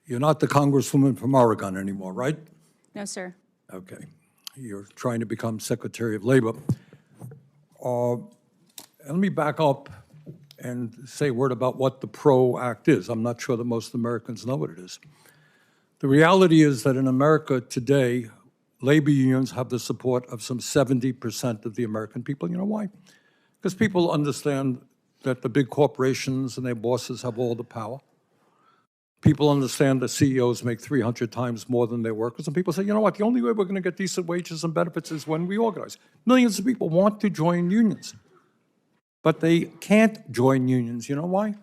You're not the Congresswoman from Oregon anymore, right? No, sir. Okay. You're trying to become Secretary of Labor. Let me back up and say a word about what the PRO Act is. I'm not sure that most Americans know what it is. The reality is that in America today, labor unions have the support of some 70% of the American people. You know why? Because people understand that the big corporations and their bosses have all the power. People understand that CEOs make 300 times more than their workers, and people say, you know what, the only way we're going to get decent wages and benefits is when we organize. Millions of people want to join unions, but they can't join unions. You know why?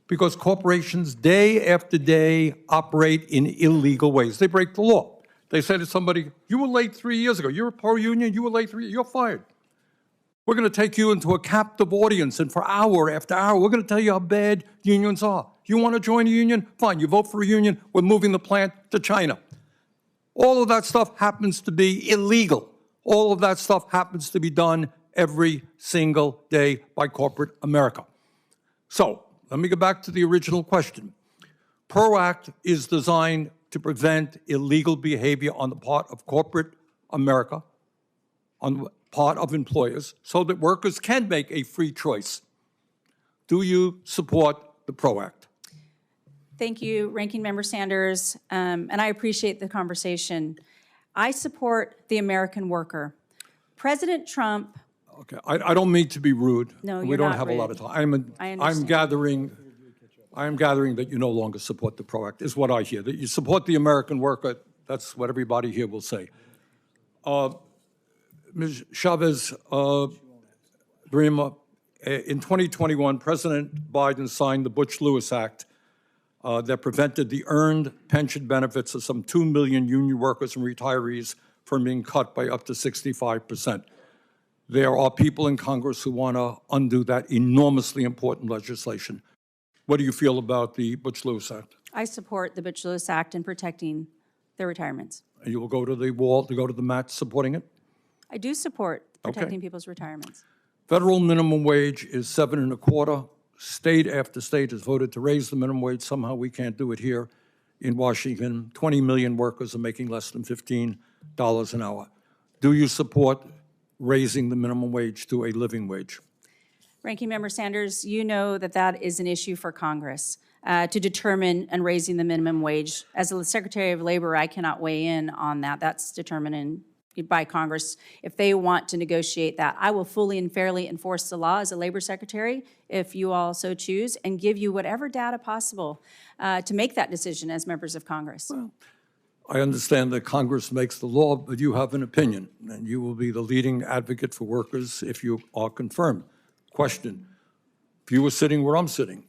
Because corporations, day after day, operate in illegal ways. They break the law. They say to somebody, you were late 3 years ago. You're a pro-union, you were late 3 years, you're fired. We're going to take you into a captive audience, and for hour after hour, we're going to tell you how bad unions are. You want to join a union? Fine, you vote for a union, we're moving the plant to China. All of that stuff happens to be illegal. All of that stuff happens to be done every single day by corporate America. So, let me go back to the original question. PRO Act is designed to prevent illegal behavior on the part of corporate America, on the part of employers, so that workers can make a free choice. Do you support the PRO Act? Thank you, Ranking Member Sanders, and I appreciate the conversation. I support the American worker. President Trump. Okay, I don't mean to be rude. No, you're we don't not have rude. a lot of time. I'm gathering that you no longer support the PRO Act, is what I hear. That you support the American worker. That's what everybody here will say. Ms. Chavez, Grima, in 2021, President Biden signed the Butch-Lewis Act that prevented the earned pension benefits of some 2 million union workers and retirees from being cut by up to 65%. There are people in Congress who want to undo that enormously important legislation. What do you feel about the Butch-Lewis Act? I support the Butch-Lewis Act in protecting their retirements. And you will go to the wall, to go to the mat supporting it? I do support protecting people's retirements. Federal minimum wage is 7.25. State after state has voted to raise the minimum wage. Somehow we can't do it here in Washington. 20 million workers are making less than $15 an hour. Do you support raising the minimum wage to a living wage? Ranking Member Sanders, you know that that is an issue for Congress to determine and raising the minimum wage. As the Secretary of Labor, I cannot weigh in on that. That's determined by Congress. If they want to negotiate that, I will fully and fairly enforce the law as a Labor Secretary, if you all so choose, and give you whatever data possible to make that decision as members of Congress. Well, I understand that Congress makes the law, but you have an opinion, and you will be the leading advocate for workers if you are confirmed. Question, if you were sitting where I'm sitting,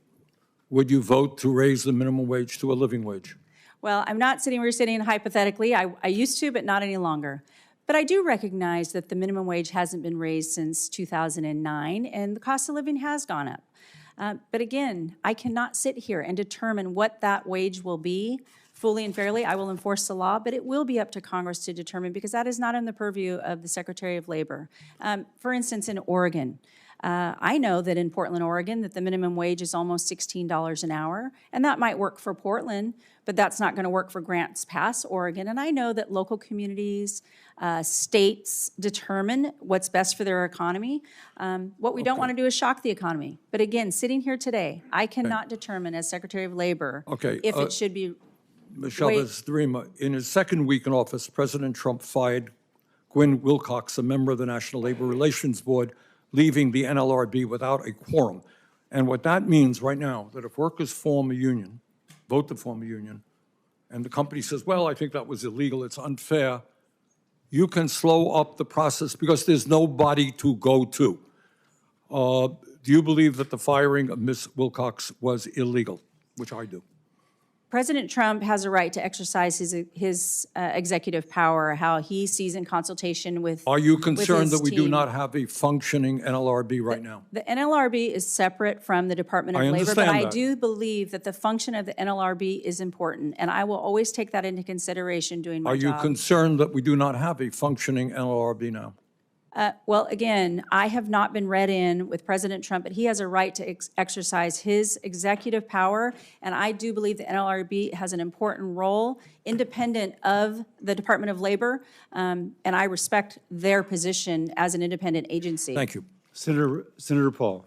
would you vote to raise the minimum wage to a living wage? Well, I'm not sitting where you're sitting hypothetically. I used to, but not any longer. But I do recognize that the minimum wage hasn't been raised since 2009, and the cost of living has gone up. But again, I cannot sit here and determine what that wage will be fully and fairly. I will enforce the law, but it will be up to Congress to determine, because that is not in the purview of the Secretary of Labor. For instance, in Oregon, I know that in Portland, Oregon, that the minimum wage is almost $16 an hour, and that might work for Portland, but that's not going to work for Grants Pass, Oregon. And I know that local communities, states determine what's best for their economy. What we don't want to do is shock the economy. But again, sitting here today, I cannot determine as Secretary of Labor if it should be. Ms. Chavez-Darima, in his second week in office, President Trump fired Gwen Wilcox, a member of the National Labor Relations Board, leaving the NLRB without a quorum. And what that means right now, that if workers form a union, vote to form a union, and the company says, well, I think that was illegal, it's unfair, you can slow up the process because there's nobody to go to. Do you believe that the firing of Ms. Wilcox was illegal? Which I do. President Trump has a right to exercise his executive power, how he sees in consultation with. Are you concerned that we do team. not have a functioning NLRB right now? The NLRB is separate from the Department of Labor, but I do believe that the function of the NLRB is important, and I will always take that into consideration doing my job. Are you concerned that we do not have a functioning NLRB now? Well, again, I have not been read in with President Trump, but he has a right to exercise his executive power, and I do believe the NLRB has an important role, independent of the Department of Labor, and I respect their position as an independent agency. Thank you. Senator Paul.